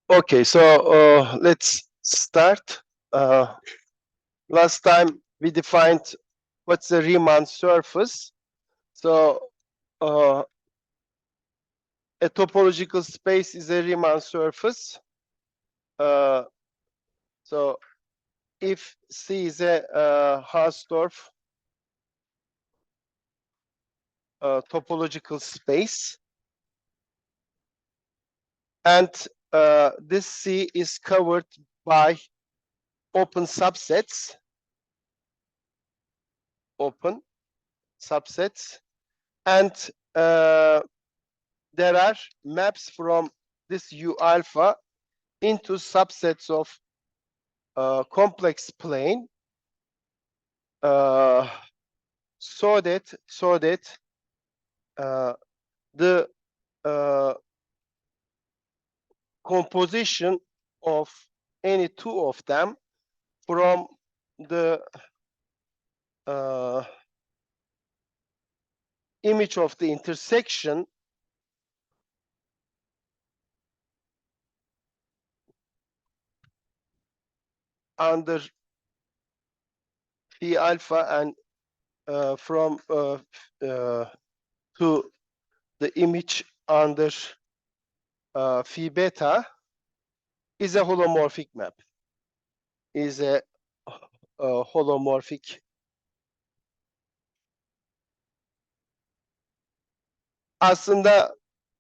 Okay, so let's start. Last time we defined what's the Riemann surface. So a topological space is a Riemann surface. So if C is a Hausdorff topological space, and this C is covered by open subsets, and there are maps from this U alpha into subsets of complex plane, so that the composition of any two of them from the image of the intersection under phi alpha and from to the image under phi beta is a holomorphic map. Is a holomorphic. Aslında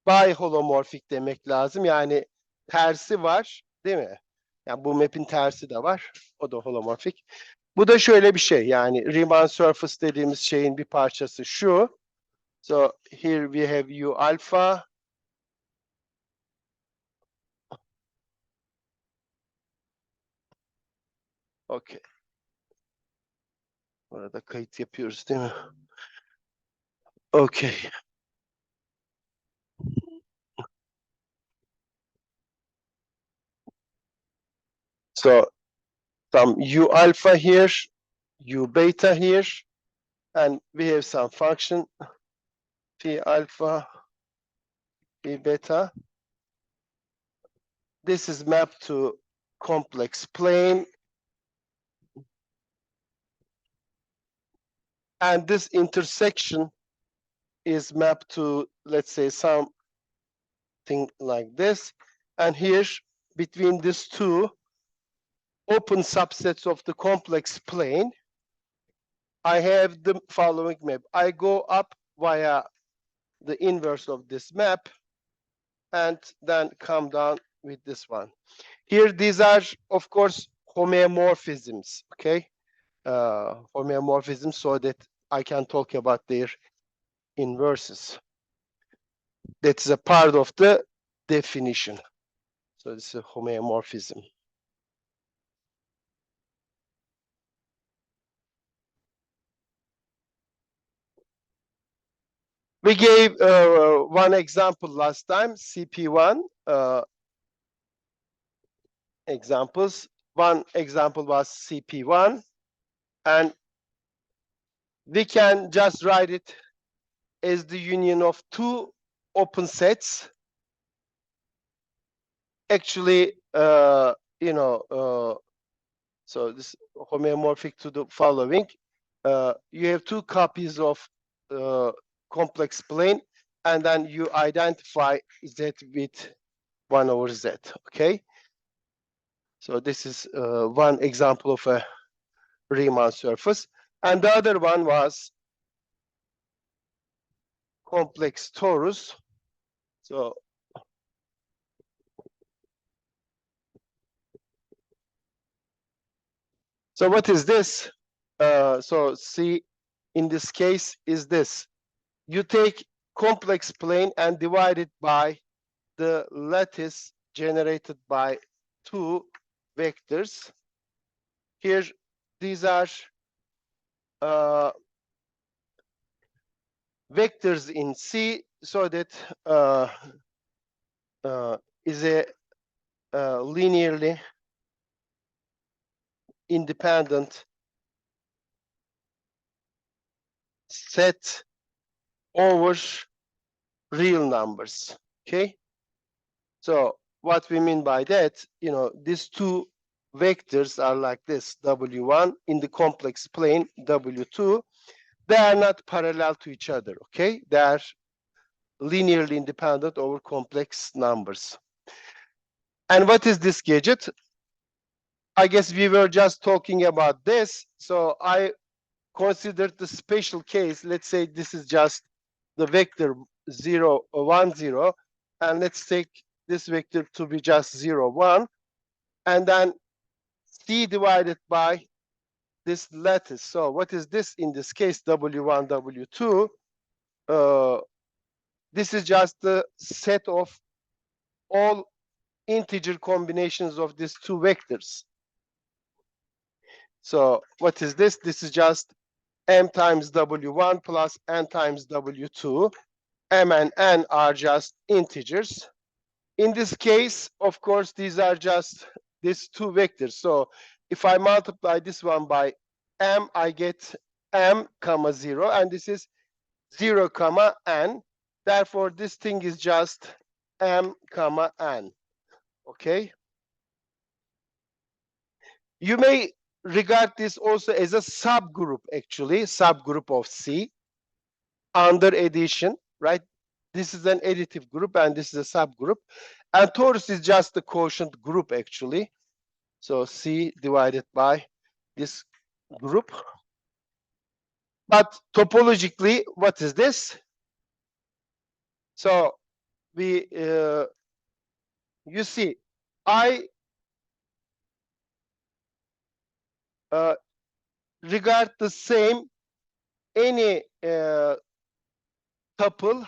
biholomorphic demek lazım. Yani tersi var, değil mi? Yani bu map'in tersi de var. O da holomorphic. Bu da şöyle bir şey. Yani Riemann surface dediğimiz şeyin bir parçası şu. So here we have U alpha. Okay. Burada kayıt yapıyoruz değil mi? Okay. So some U alpha here, U beta here, and we have some function phi alpha, phi beta. This is mapped to complex plane. And this intersection is mapped to, let's say, something like this. And here, between these two open subsets of the complex plane, I have the following map. I go up via the inverse of this map and then come down with this one. Here, these are, of course, homeomorphisms, okay? Homeomorphisms, so that I can talk about their inverses. That's a part of the definition. So it's a homeomorphism. We gave one example last time, CP1 examples. One example was CP1, and we can just write it as the union of two open sets. Actually, you know, so this homeomorphic to the following. You have two copies of complex plane, and then you identify Z with 1 over Z, okay? So this is one example of a Riemann surface. And the other one was complex torus. So what is this? So C in this case is this. You take complex plane and divide it by the lattice generated by two vectors. Here, these are vectors in C, so that is a linearly independent set over real numbers. Okay, so what we mean by that, these two vectors are like this, W1 in the complex plane, W2. They are not parallel to each other, okay? They are linearly independent over complex numbers. And what is this gadget? I guess we were just talking about this. So I considered the special case. Let's say this is just the vector 0, 1, 0. And let's take this vector to be just 0, 1. And then C divided by this lattice. So what is this in this case? W1, W2. This is just the set of all integer combinations of these two vectors. So what is this? This is just m times W1 plus n times W2. M and n are just integers. In this case, of course, these are just these two vectors. So if I multiply this one by m, I get m comma 0, and this is 0 comma n. Therefore, this thing is just m comma n. Okay? You may regard this also as a subgroup, actually, subgroup of C under addition, right? This is an additive group, and this is a subgroup. And torus is just the quotient group, actually. So C divided by this group. But topologically, what is this? So we, you see, I regard the same any tuple,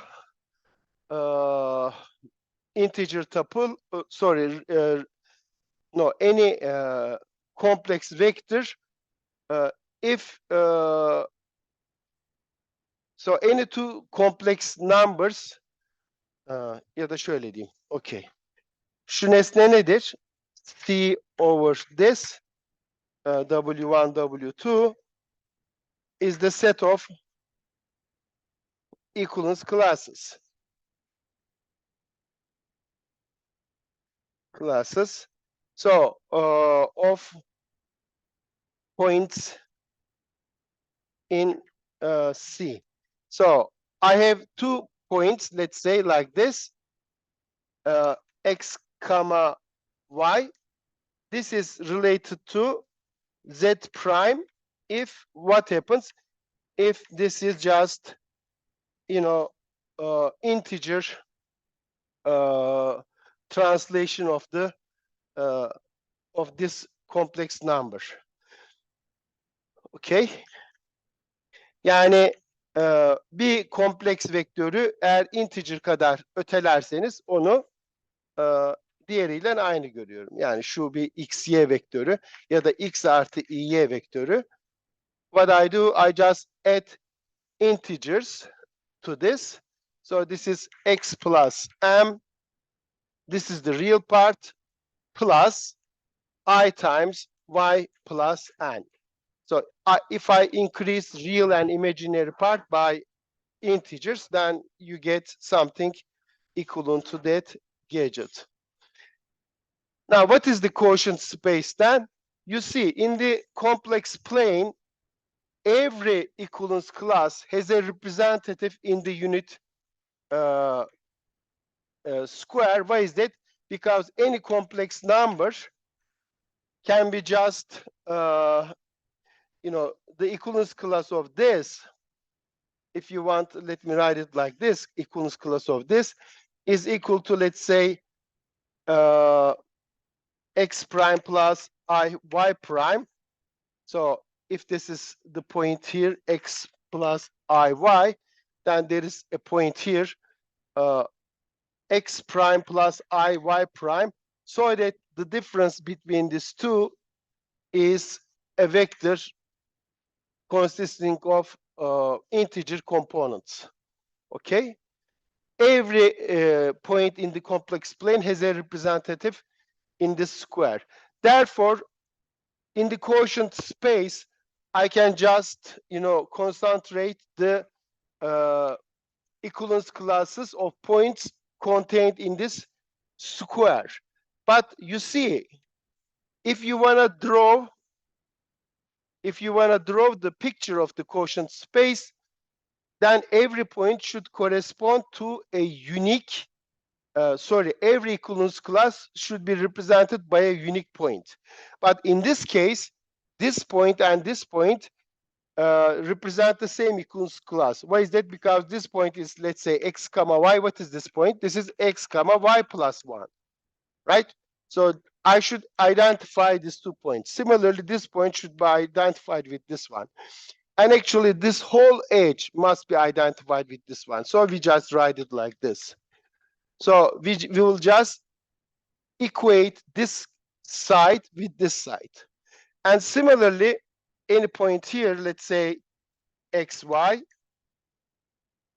integer tuple, no, any complex vector, if so any two complex numbers, ya da şöyle diyeyim, okay. Şu nesne nedir? C over this, W1, W2 is the set of equivalence classes. So of points in C. So I have 2 points, let's say like this, x comma y. This is related to z prime if what happens if this is just integer translation of the of this complex number. Okay. Yani bir kompleks vektörü eğer integer kadar ötelerseniz onu diğeriyle aynı görüyorum. Yani şu bir xy vektörü ya da x artı iy vektörü. What I do, I just add integers to this. So this is x plus m. This is the real part plus I times y plus n. So if I increase real and imaginary part by integers, then you get something equivalent to that gadget. Now, what is the quotient space then? You see, in the complex plane, every equivalence class has a representative in the unit square. Why is that? Because any complex number can be just, the equivalence class of this. If you want, let me write it like this. Equivalence class of this is equal to, let's say, x prime plus I y prime. So if this is the point here, x plus I y, then there is a point here, x prime plus I y prime, so that the difference between these two is a vector consisting of integer components. Okay? Every point in the complex plane has a representative in this square. Therefore, in the quotient space, I can just, concentrate the equivalence classes of points contained in this square. But you see, if you want to draw the picture of the quotient space, then every point should correspond to a unique, every equivalence class should be represented by a unique point. But in this case, this point and this point represent the same equivalence class. Why is that? Because this point is, let's say, x comma y. What is this point? This is x comma y plus 1, right? So I should identify these 2 points. Similarly, this point should be identified with this one. And actually, this whole edge must be identified with this one. So we just write it like this. So we will just equate this side with this side. And similarly, any point here, let's say xy,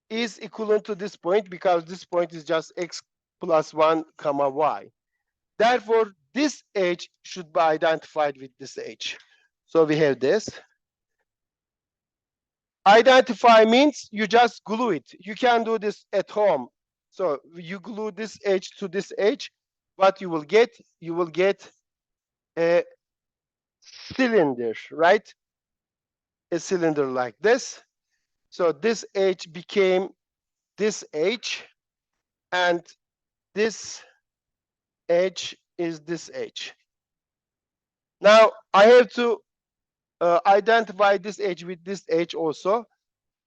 is equivalent to this point because this point is just x plus 1 comma y. Therefore, this edge should be identified with this edge. So we have this. Identify means you just glue it. You can do this at home. So you glue this edge to this edge. What you will get a cylinder, right? A cylinder like this. So this edge became this edge, and this edge is this edge. Now I have to identify this edge with this edge also.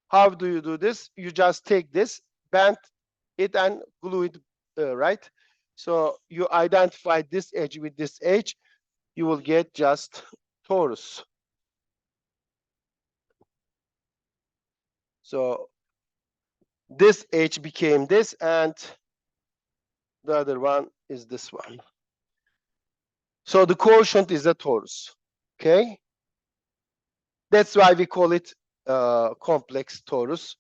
How do you do this? You just take this, bend it, and glue it, right? So you identify this edge with this edge, you will get just torus. So this edge became this, and the other one is this one. So the quotient is a torus. Okay? That's why we call it complex torus.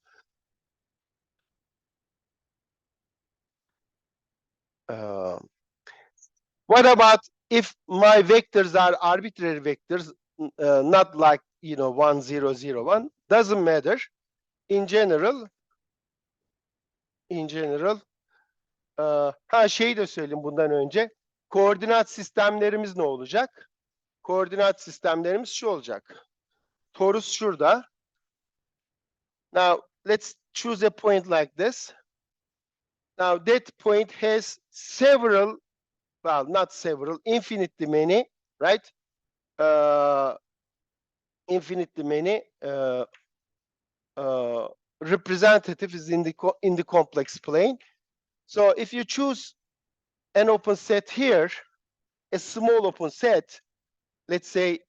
What about if my vectors are arbitrary vectors, not like 1, 0, 0, 1? Doesn't matter. In general, şeyi de söyleyeyim bundan önce. Koordinat sistemlerimiz ne olacak? Koordinat sistemlerimiz şu olacak. Torus şurada. Now let's choose a point like this. Now that point has several, well, not several, infinitely many, right? Infinitely many representatives in the complex plane. So if you choose an open set here, a small open set, let's say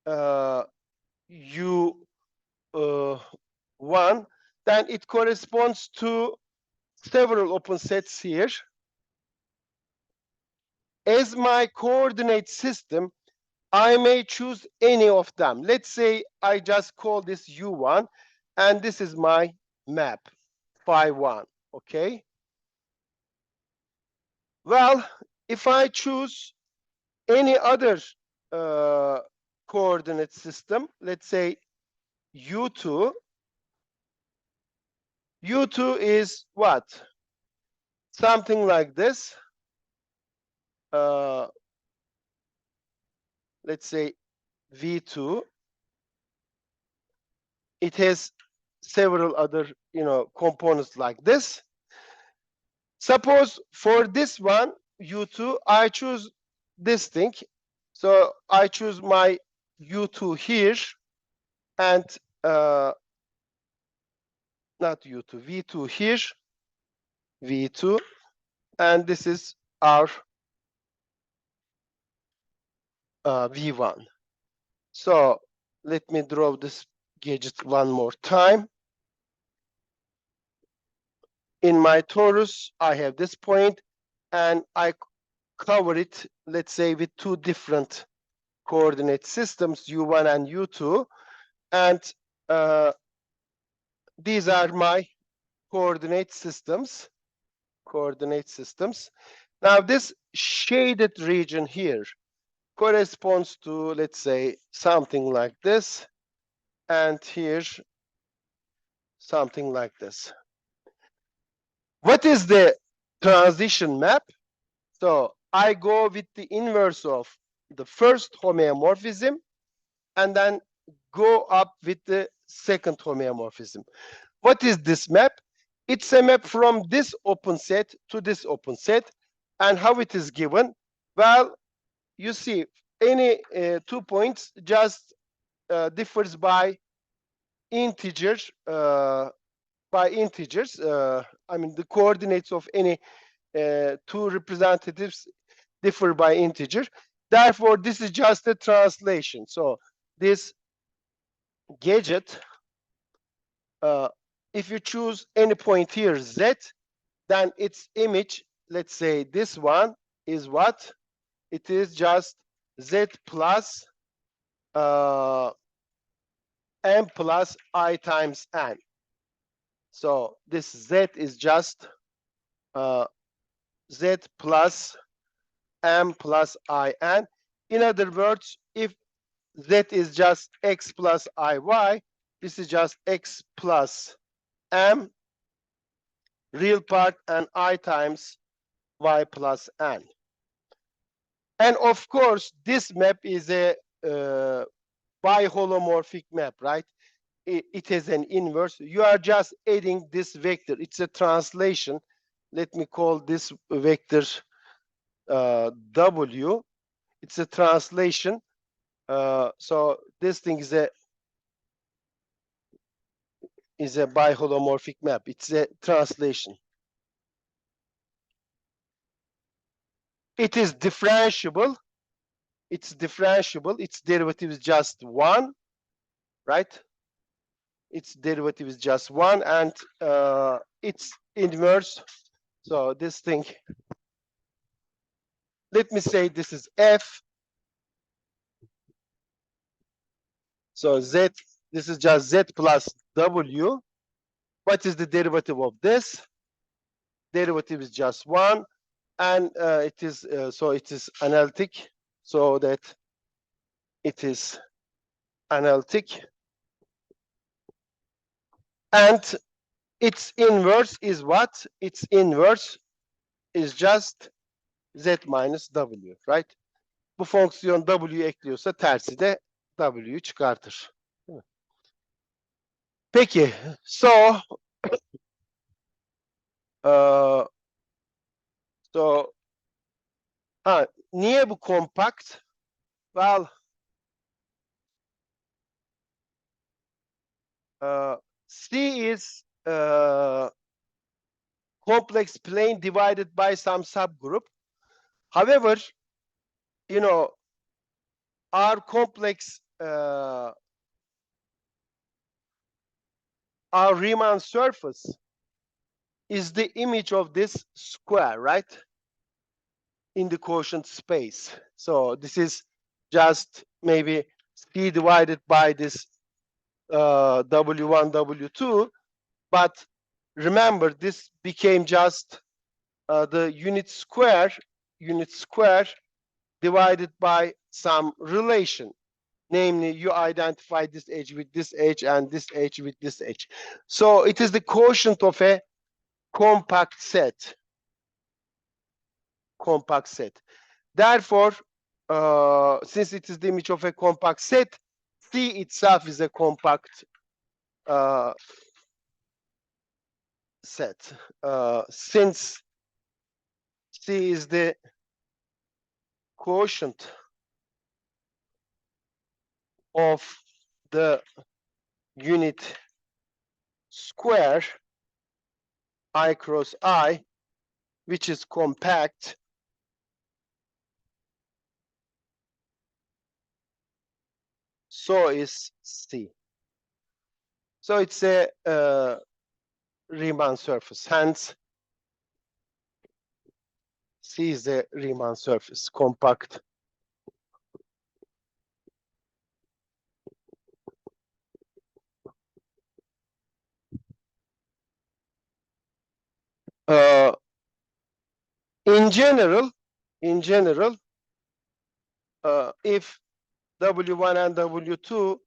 U1, then it corresponds to several open sets here. As my coordinate system, I may choose any of them. Let's say I just call this U1, and this is my map, phi 1, okay? Well, if I choose any other coordinate system, let's say U2, U2 is what? Something like this. Let's say V2. It has several other, components like this. Suppose for this one, U2, I choose this thing. So I choose my U2 here, and not U2, V2 here, V2, and this is our V1. So let me draw this gadget one more time. In my torus, I have this point, and I cover it, let's say, with two different coordinate systems, U1 and U2. And these are my coordinate systems. Now, this shaded region here corresponds to, let's say, something like this, and here something like this. What is the transition map? So I go with the inverse of the first homeomorphism and then go up with the second homeomorphism. What is this map? It's a map from this open set to this open set. And how it is given? Well, you see, any 2 points just differs by integers. I mean, the coordinates of any two representatives differ by integer. Therefore, this is just a translation. So this gadget, if you choose any point here, z, then its image, let's say this one, is what? It is just z plus m plus I times n. So this z is just z plus m plus I n. In other words, if z is just x plus iy, this is just x plus m, real part, and I times y plus n. And of course, this map is a biholomorphic map, right? It has an inverse. You are just adding this vector. It's a translation. Let me call this vector w. It's a translation. So this thing is a biholomorphic map. It's a translation. It is differentiable. It's differentiable. Its derivative is just 1, right? Its derivative is just 1, and its inverse. So this thing, let me say this is f. So z, this is just z plus w. What is the derivative of this? Derivative is just 1, and it is so it is analytic, so that it is analytic, and its inverse is what? Its inverse is just z minus w, right? Bu fonksiyon w ekliyorsa tersi de w'yu çıkartır. Peki, so niye bu compact? Well, C is complex plane divided by some subgroup. However, you know, our complex, our Riemann surface is the image of this square, right? In the quotient space. So this is just maybe C divided by this W1, W2. But remember, this became just the unit square divided by some relation. Namely, you identify this edge with this edge and this edge with this edge. So it is the quotient of a compact set. Compact set. Therefore, since it is the image of a compact set, C itself is a compact set. Since C is the quotient of the unit square I cross I, which is compact, so is C. So it's a Riemann surface. Hence, C is a Riemann surface, compact. In general, if W1 and W2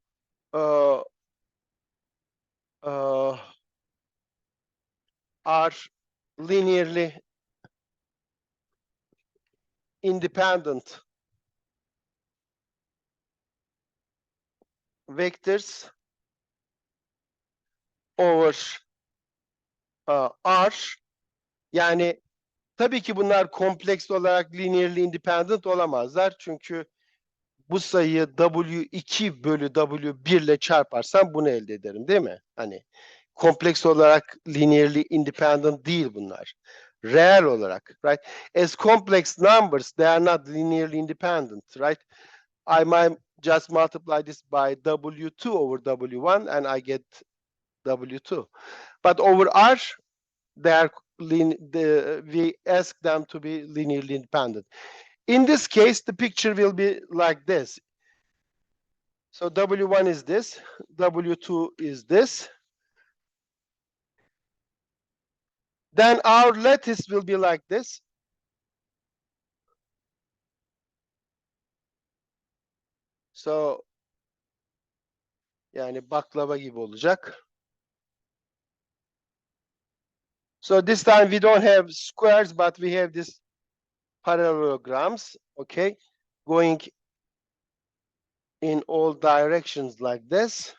are linearly independent vectors over R. Yani tabii ki bunlar kompleks olarak linearly independent olamazlar. Çünkü bu sayıyı W2 bölü W1 ile çarparsam bunu elde ederim, değil mi? Hani kompleks olarak linearly independent değil bunlar. Real olarak, right? As complex numbers, they are not linearly independent, right? I might just multiply this by W2 over W1 and I get W2. But over R, we ask them to be linearly independent. In this case, the picture will be like this. So W1 is this, W2 is this. Then our lattice will be like this. So yani baklava gibi olacak. So this time we don't have squares, but we have this parallelograms, okay, going in all directions like this.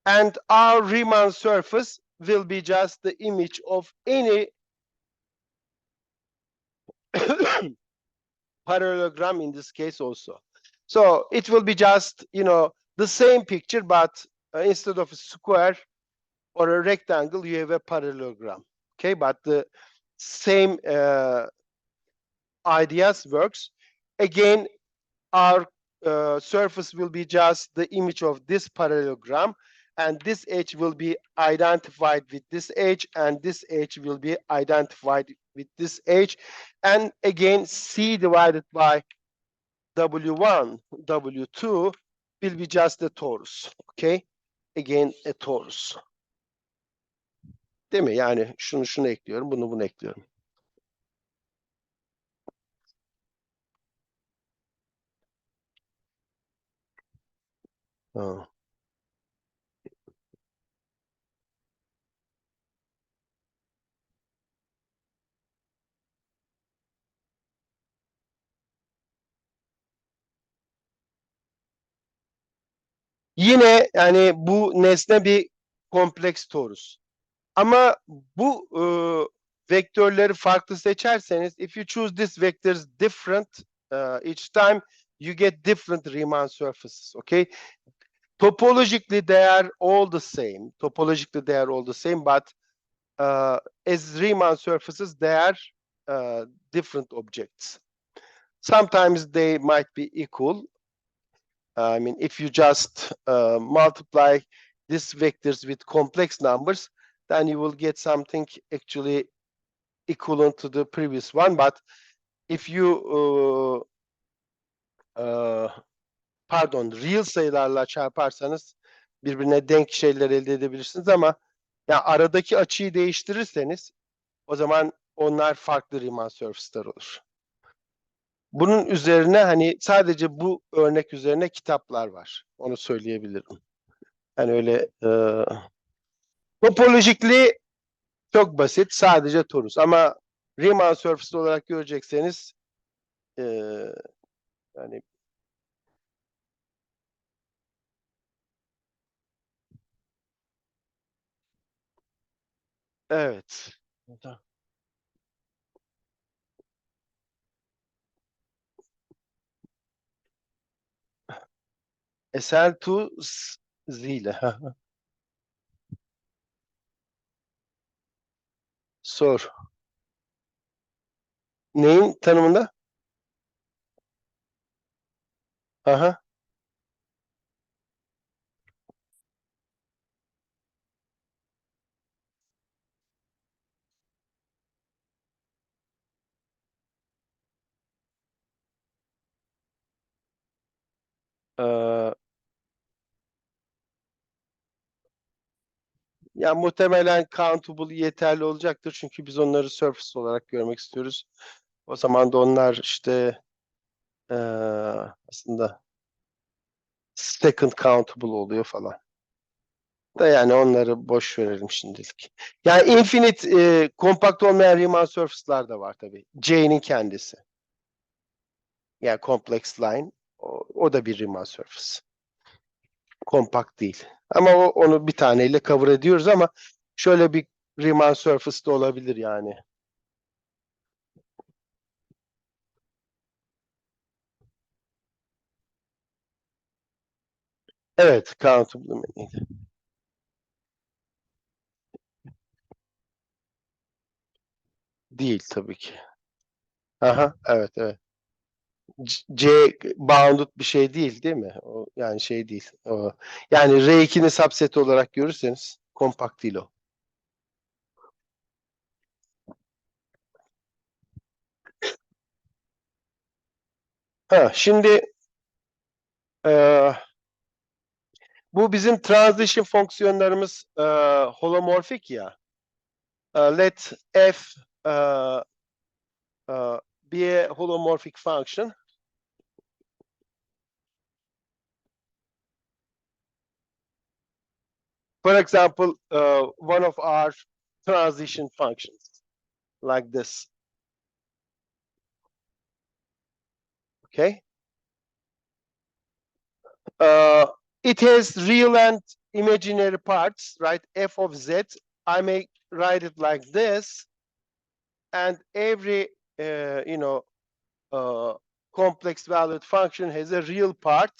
And our Riemann surface will be just the image of any parallelogram in this case also. So it will be just, you know, the same picture, but instead of a square or a rectangle, you have a parallelogram. Okay, but the same ideas works. Again, our surface will be just the image of this parallelogram, and this edge will be identified with this edge, and this edge will be identified with this edge. And again, C divided by W1, W2 will be just a torus. Okay? Again, a torus. Değil mi? Yani şunu ekliyorum, bunu ekliyorum. Ha. Yine yani bu nesne bir kompleks torus. Ama bu vektörleri farklı seçerseniz, if you choose these vectors different each time, you get different Riemann surfaces, okay? Topologically, they are all the same. Topologically, they are all the same, but as Riemann surfaces, they are different objects. Sometimes they might be equal. I mean, if you just multiply these vectors with complex numbers, then you will get something actually equivalent to the previous one. But if you pardon, real sayılarla çarparsanız birbirine denk şeyler elde edebilirsiniz, ama ya aradaki açıyı değiştirirseniz o zaman onlar farklı Riemann surface'lar olur. Bunun üzerine hani sadece bu örnek üzerine kitaplar var. Onu söyleyebilirim. Yani öyle topolojikli çok basit, sadece torus. Ama Riemann surface olarak görecekseniz yani evet. SL2 Z ile. Sor. Neyin tanımında? Aha. Ya muhtemelen countable yeterli olacaktır. Çünkü biz onları surface olarak görmek istiyoruz. O zaman da onlar işte aslında second countable oluyor falan. Da yani onları boş verelim şimdilik. Yani infinite kompakt olmayan Riemann surface'lar da var tabii. J'nin kendisi. Yani complex line o da bir Riemann surface. Kompakt değil. Ama onu bir taneyle cover ediyoruz ama şöyle bir Riemann surface da olabilir yani. Evet, countable many. Değil tabii ki. Aha, evet, evet. C bounded bir şey değil mi? O, yani şey değil. O, yani R2'nin subseti olarak görürseniz kompakt değil o. Ha, şimdi e, bu bizim transition fonksiyonlarımız holomorfik ya. Let f be a holomorphic function. For example, one of our transition functions like this. Okay. It has real and imaginary parts, right? F of z. I may write it like this, and every complex valued function has a real part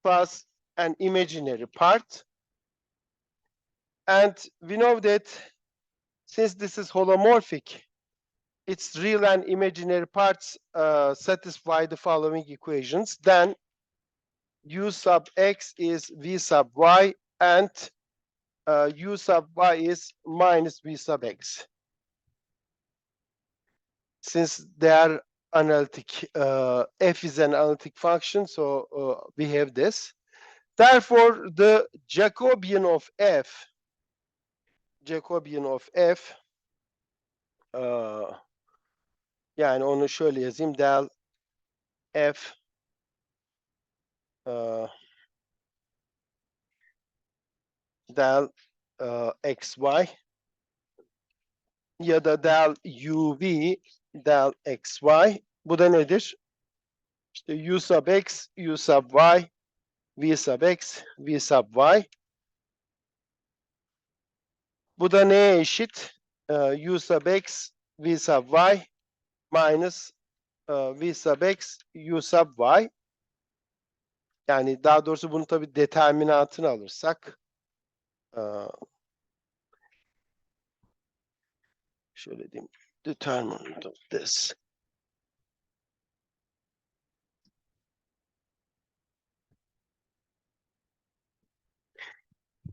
plus an imaginary part. And we know that since this is holomorphic, its real and imaginary parts satisfy the following equations. Then u sub x is v sub y, and u sub y is minus v sub x. Since they are analytic, f is an analytic function, so we have this. Therefore, the Jacobian of f, yani onu şöyle yazayım, del f del xy ya da del uv del xy, bu da nedir? İşte u sub x, u sub y, v sub x, v sub y. Bu da neye eşit? U sub x, v sub y minus v sub x, u sub y. Yani daha doğrusu bunu tabii determinantını alırsak şöyle diyeyim. Determinant of this.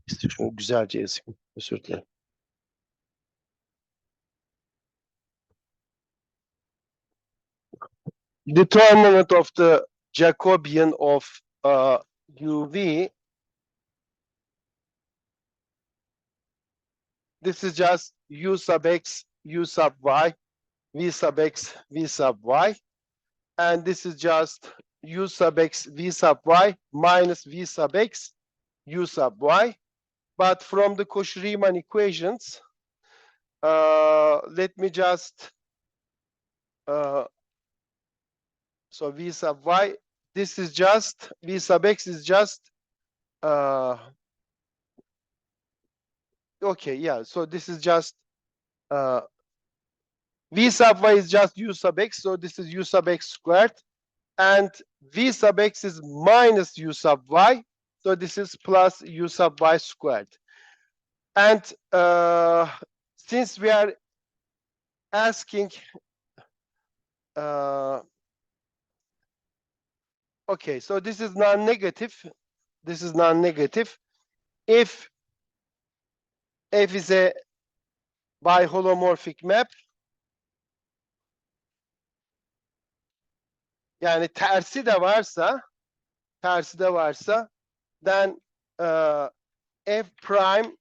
İşte şunu güzelce yazayım. Özür dilerim. Determinant of the Jacobian of UV. This is just u sub x, u sub y, v sub x, v sub y. And this is just u sub x, v sub y minus v sub x, u sub y. But from the Cauchy-Riemann equations, let me just, so v sub y, this is just, v sub x is just, okay, yeah, so this is just, v sub y is just u sub x, so this is u sub x squared, and v sub x is minus u sub y, so this is plus u sub y squared. And since we are asking, okay, so this is non-negative. This is non-negative. If f is a biholomorphic map, yani tersi de varsa, then f prime,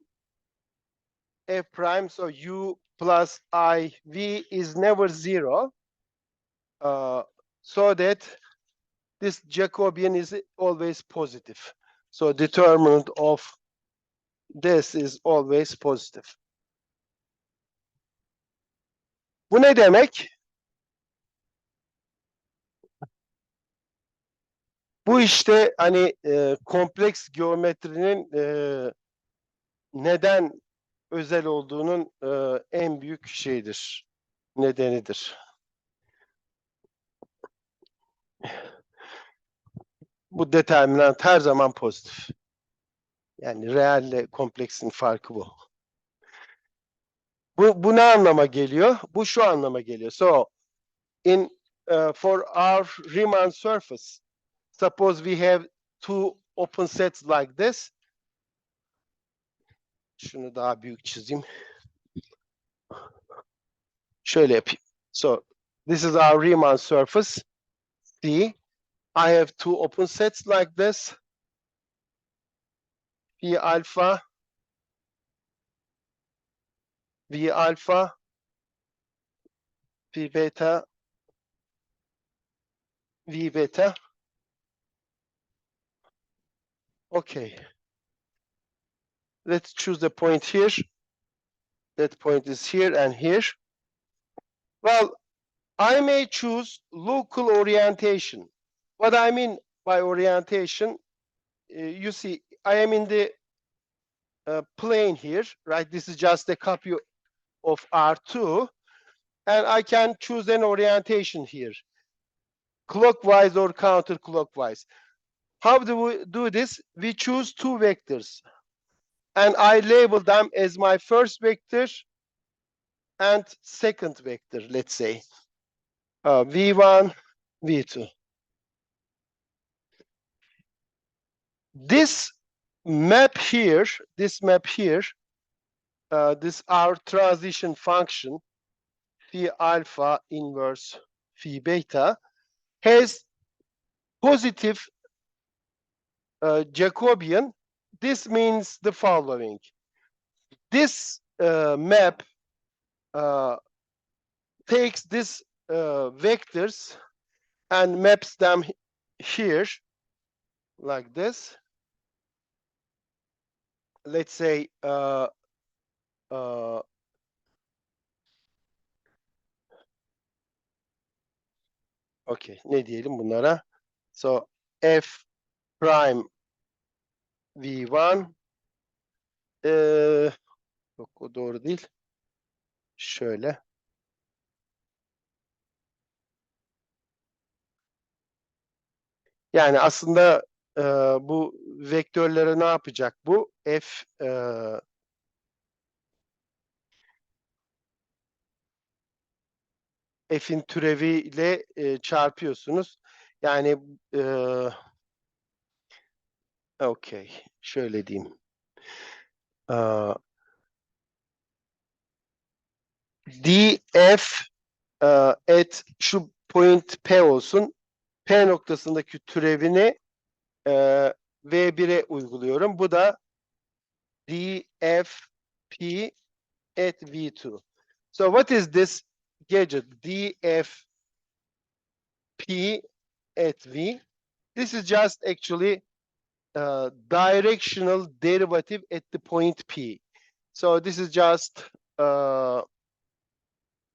so u plus I v is never zero, so that this Jacobian is always positive. So determinant of this is always positive. Bu ne demek? Bu işte hani kompleks geometrinin neden özel olduğunun en büyük şeyidir, nedenidir. Bu determinant her zaman pozitif. Yani reelle kompleksin farkı bu. Bu ne anlama geliyor? Bu şu anlama geliyor. So, for our Riemann surface, suppose we have two open sets like this. Şunu daha büyük çizeyim. Şöyle yapayım. So, this is our Riemann surface. C. I have two open sets like this. V alpha, V alpha, V beta, V beta. Okay. Let's choose the point here. That point is here and here. Well, I may choose local orientation. What I mean by orientation, you see, I am in the plane here, right? This is just a copy of R2, and I can choose an orientation here, clockwise or counterclockwise. How do we do this? We choose two vectors, and I label them as my first vector and second vector, let's say. V1, V2. This map here, this our transition function, phi alpha inverse phi beta, has positive Jacobian. This means the following. This map takes these vectors and maps them here like this. Let's say okay, ne diyelim bunlara? So f prime v1 yok, o doğru değil. Şöyle. Yani aslında bu vektörlere ne yapacak bu? F'in türeviyle çarpıyorsunuz. Yani okey. Şöyle diyeyim. df at şu point P olsun. P noktasındaki türevini V1'e uyguluyorum. Bu da df p at V2. So what is this gadget? df p at V. This is just actually directional derivative at the point P. So this is just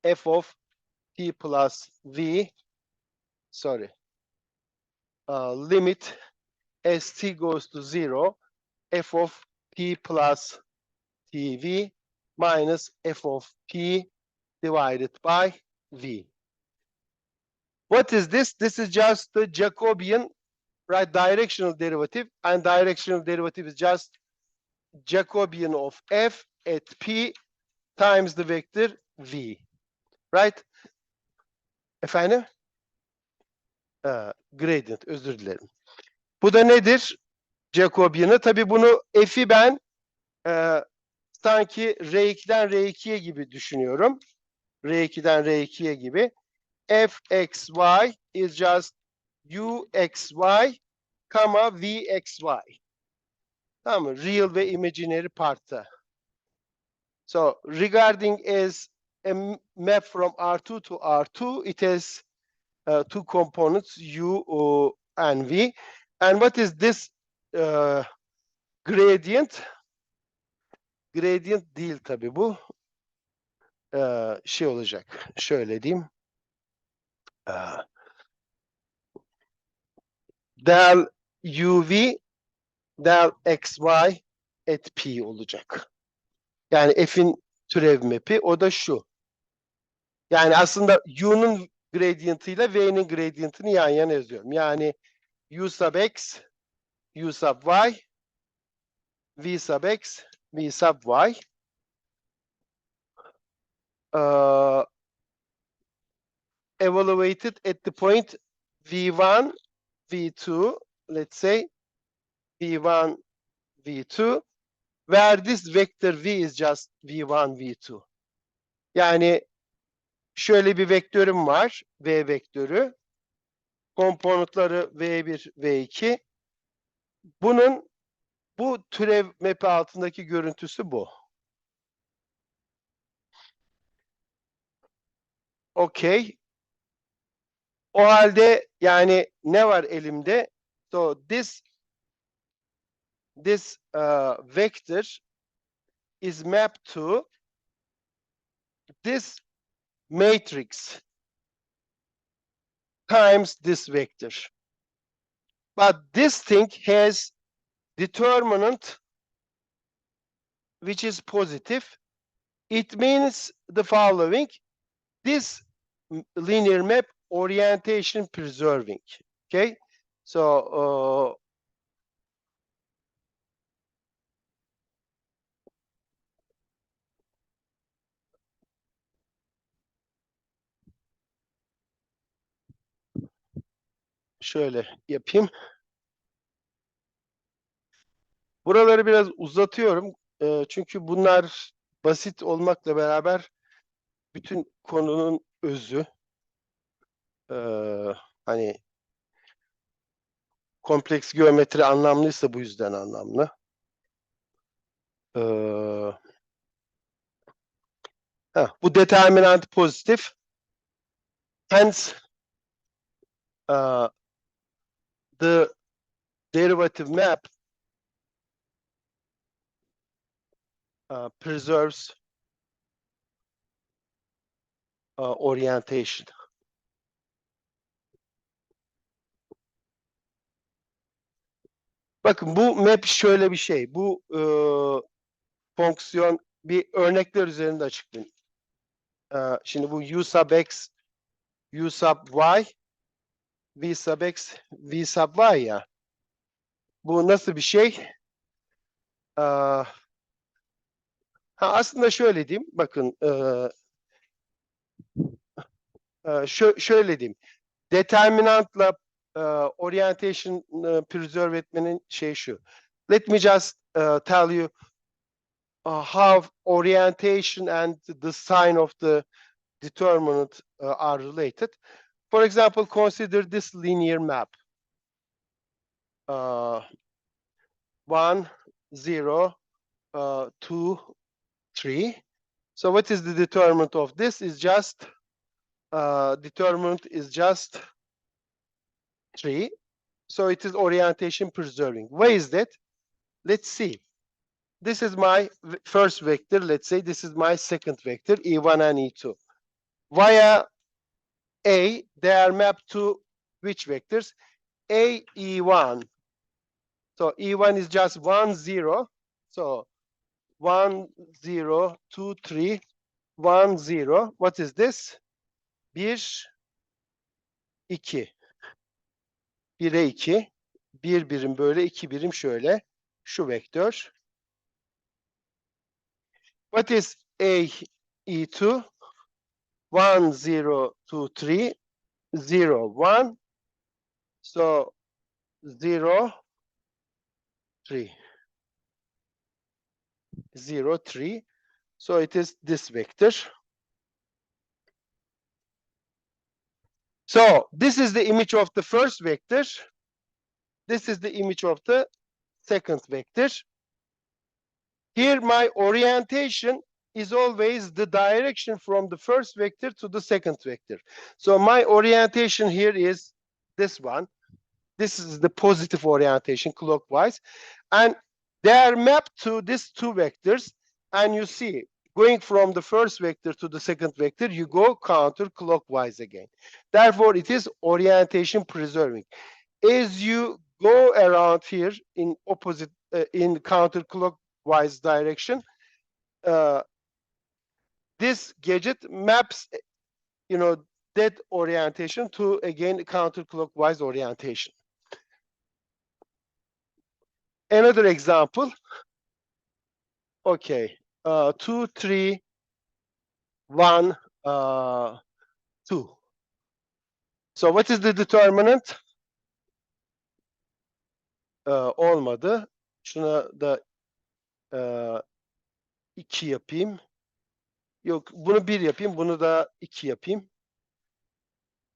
f of P plus V, sorry, limit as T goes to 0, f of P plus TV minus f of P divided by V. What is this? This is just the Jacobian, right, directional derivative, and directional derivative is just Jacobian of f at P times the vector V. Right? Efendim? Gradient, özür dilerim. Bu da nedir? Jacobian'ı. Tabii bunu f'i ben sanki R2'den R2'ye gibi düşünüyorum. R2'den R2'ye gibi. fxy is just uxy, vxy. Tamam mı? Real ve imaginary part'ta. So regarding as a map from R2 to R2, it has two components, U and V. And what is this gradient? gradient değil tabii bu. Şey olacak. Şöyle diyeyim. Del UV del XY at P olacak. Yani F'in türev map'i o da şu. Yani aslında U'nun gradient'ı ile V'nin gradient'ını yan yana yazıyorum. Yani U sub X, U sub Y, V sub X, V sub Y. Evaluated at the point V1, V2, let's say V1, V2, where this vector V is just V1, V2. Yani şöyle bir vektörüm var, V vektörü. Komponentleri V1, V2. Bunun bu türev map'i altındaki görüntüsü bu. Okey. O halde yani ne var elimde? So this vector is mapped to this matrix times this vector. But this thing has determinant which is positive. It means the following. This linear map orientation preserving. Okay? So şöyle yapayım. Buraları biraz uzatıyorum. Çünkü bunlar basit olmakla beraber bütün konunun özü. Hani kompleks geometri anlamlıysa bu yüzden anlamlı. Bu determinant pozitif. Hence the derivative map preserves orientation. Bakın bu map şöyle bir şey. Bu fonksiyon bir örnekler üzerinde açıklayayım. Şimdi bu U sub X, U sub Y, V sub X, V sub Y ya. Bu nasıl bir şey? Aslında şöyle diyeyim. Bakın şöyle diyeyim. Determinantla orientation preserve etmenin şey şu. Let me just tell you how orientation and the sign of the determinant are related. For example, consider this linear map. 1, 0, 2, 3. So what is the determinant of this? Is just determinant is just 3. So it is orientation preserving. Why is that? Let's see. This is my first vector. Let's say this is my second vector, E1 and E2. Via A, they are mapped to which vectors? A, E1. So E1 is just 1, 0. So 1, 0, 2, 3, 1, 0. What is this? 1, 2. 1'e 2. 1 birim böyle, 2 birim şöyle. Şu vektör. What is A, E2? 1, 0, 2, 3, 0, 1. So 0, 3. 0, 3. So it is this vector. So this is the image of the first vector. This is the image of the second vector. Here my orientation is always the direction from the first vector to the second vector. So my orientation here is this one. This is the positive orientation clockwise. And they are mapped to these two vectors. and you see, going from the first vector to the second vector, you go counterclockwise again. Therefore, it is orientation preserving. As you go around here in opposite, in counterclockwise direction, this gadget maps, that orientation to, again, counterclockwise orientation. Another example. Okay, 2, 3, 1, 2. So what is the determinant? Olmadı. Şuna da 2 yapayım. Yok, bunu 1 yapayım, bunu da 2 yapayım.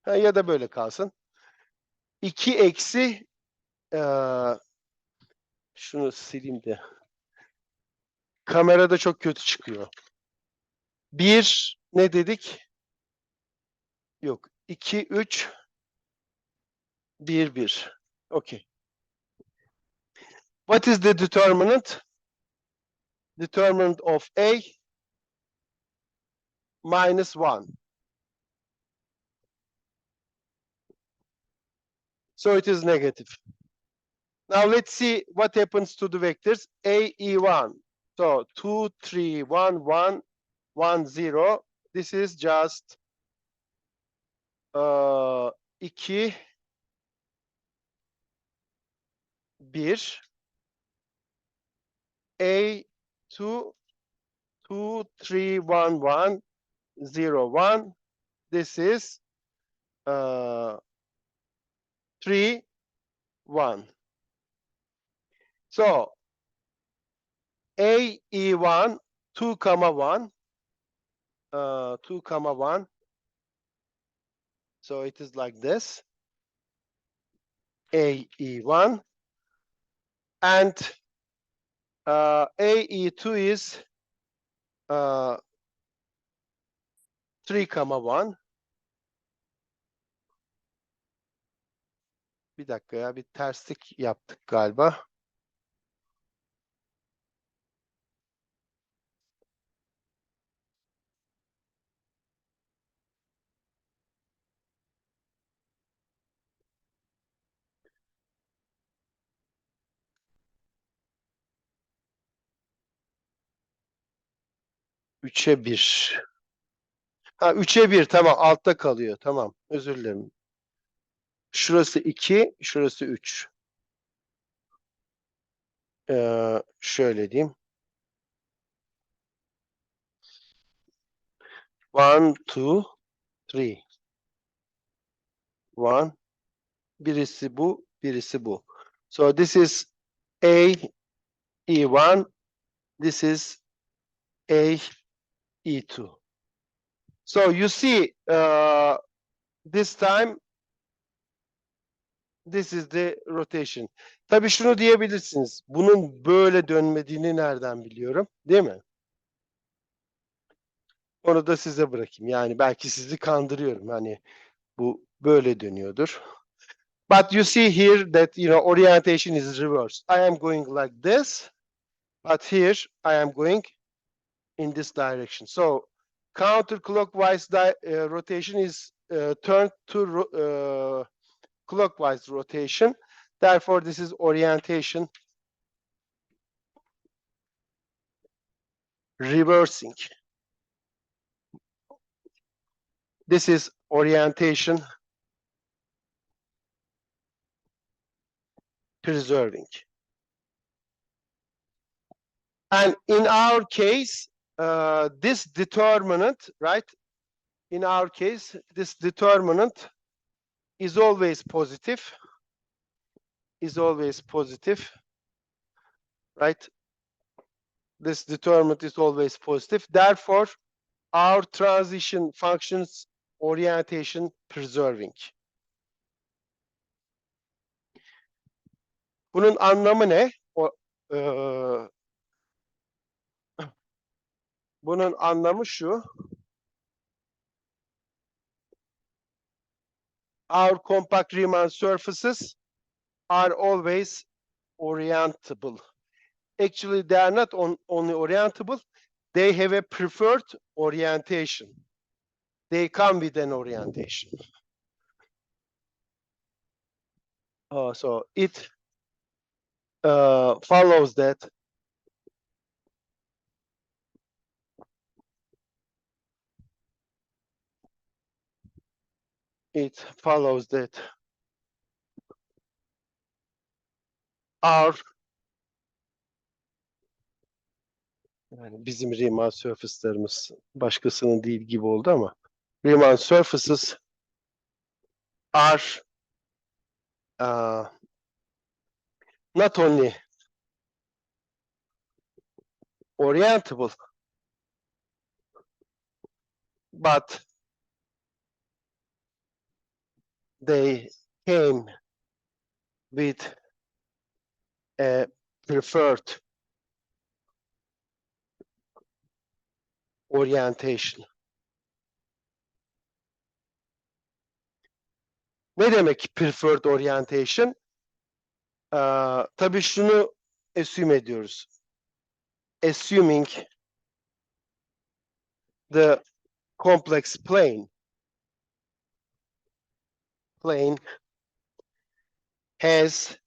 Ya da böyle kalsın. 2 eksi, şunu sileyim de. Kamerada çok kötü çıkıyor. 1 ne dedik? Yok, 2, 3, 1, 1. Okay. What is the determinant? Determinant of A minus 1. So it is negative. Now let's see what happens to the vectors A, E1. So 2, 3, 1, 1, 1, 0. This is just 2, 1. A, 2, 2, 3, 1, 1, 0, 1. This is 3, 1. So A, E1, 2, 1, 2, 1. So it is like this. A, E1. And A, E2 is 3, 1. Bir dakika ya, bir terslik yaptık galiba. Üçe 1. Ha, 3'e 1, tamam, altta kalıyor. Tamam, özür dilerim. Şurası 2, şurası 3. Şöyle diyeyim. 1, 2, 3. 1. Birisi bu, birisi bu. So this is A, E1. This is A, E2. So you see, this time, this is the rotation. Tabii şunu diyebilirsiniz. Bunun böyle dönmediğini nereden biliyorum? Değil mi? Onu da size bırakayım. Yani belki sizi kandırıyorum. Hani bu böyle dönüyordur. But you see here that, orientation is reversed. I am going like this, but here I am going in this direction. So counterclockwise rotation is turned to clockwise rotation. Therefore, this is orientation reversing. This is orientation preserving. And in our case, this determinant, right? In our case, this determinant is always positive. Is always positive, right? This determinant is always positive. Therefore, our transition functions orientation preserving. Bunun anlamı ne? Bunun anlamı şu. Our compact Riemann surfaces are always orientable. Actually, they are not only orientable, they have a preferred orientation. They come with an orientation. So it follows that R, yani bizim Riemann surface'larımız başkasının değil gibi oldu ama Riemann surfaces are not only orientable but they came with a preferred orientation. Ne demek preferred orientation? Tabii şunu assume ediyoruz. Assuming the complex plane has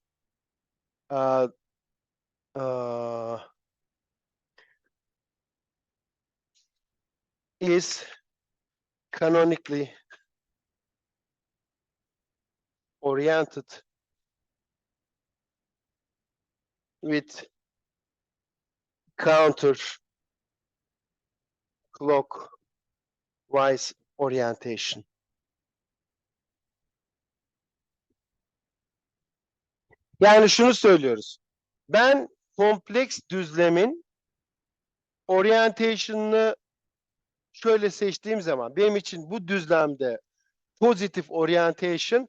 is canonically oriented with counterclockwise orientation. Yani şunu söylüyoruz. Ben kompleks düzlemin orientation'ını şöyle seçtiğim zaman benim için bu düzlemde pozitif orientation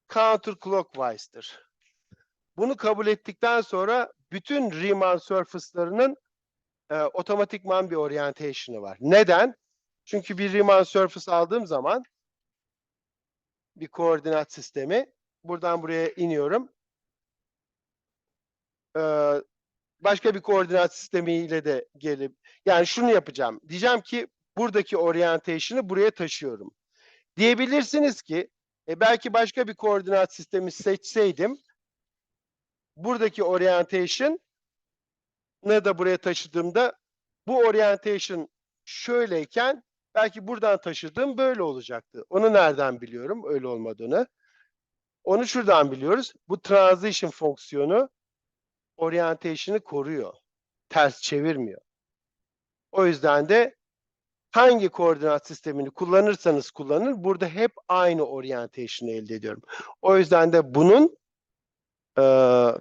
counterclockwise'dır. Bunu kabul ettikten sonra bütün Riemann surface'larının otomatikman bir orientation'ı var. Neden? Çünkü bir Riemann surface aldığım zaman bir koordinat sistemi, buradan buraya iniyorum. Başka bir koordinat sistemiyle de gelip, yani şunu yapacağım. Diyeceğim ki buradaki orientation'ı buraya taşıyorum. Diyebilirsiniz ki belki başka bir koordinat sistemi seçseydim buradaki orientation'ı da buraya taşıdığımda bu orientation şöyleyken belki buradan taşıdığım böyle olacaktı. Onu nereden biliyorum öyle olmadığını? Onu şuradan biliyoruz. Bu transition fonksiyonu orientation'ı koruyor. Ters çevirmiyor. O yüzden de hangi koordinat sistemini kullanırsanız kullanın burada hep aynı orientation'ı elde ediyorum. O yüzden de bunun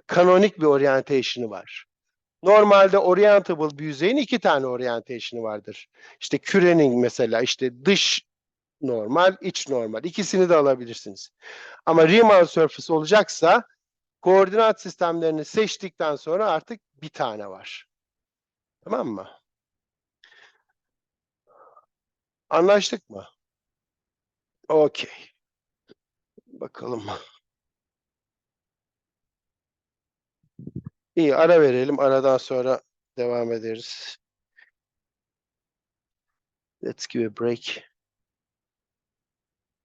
kanonik bir orientation'ı var. Normalde orientable bir yüzeyin 2 tane orientation'ı vardır. İşte kürenin mesela işte dış normal, iç normal. İkisini de alabilirsiniz. Ama Riemann surface olacaksa koordinat sistemlerini seçtikten sonra artık bir tane var. Tamam mı? Anlaştık mı? Okey. Bakalım. İyi, ara verelim. Aradan sonra devam ederiz. Let's give a break.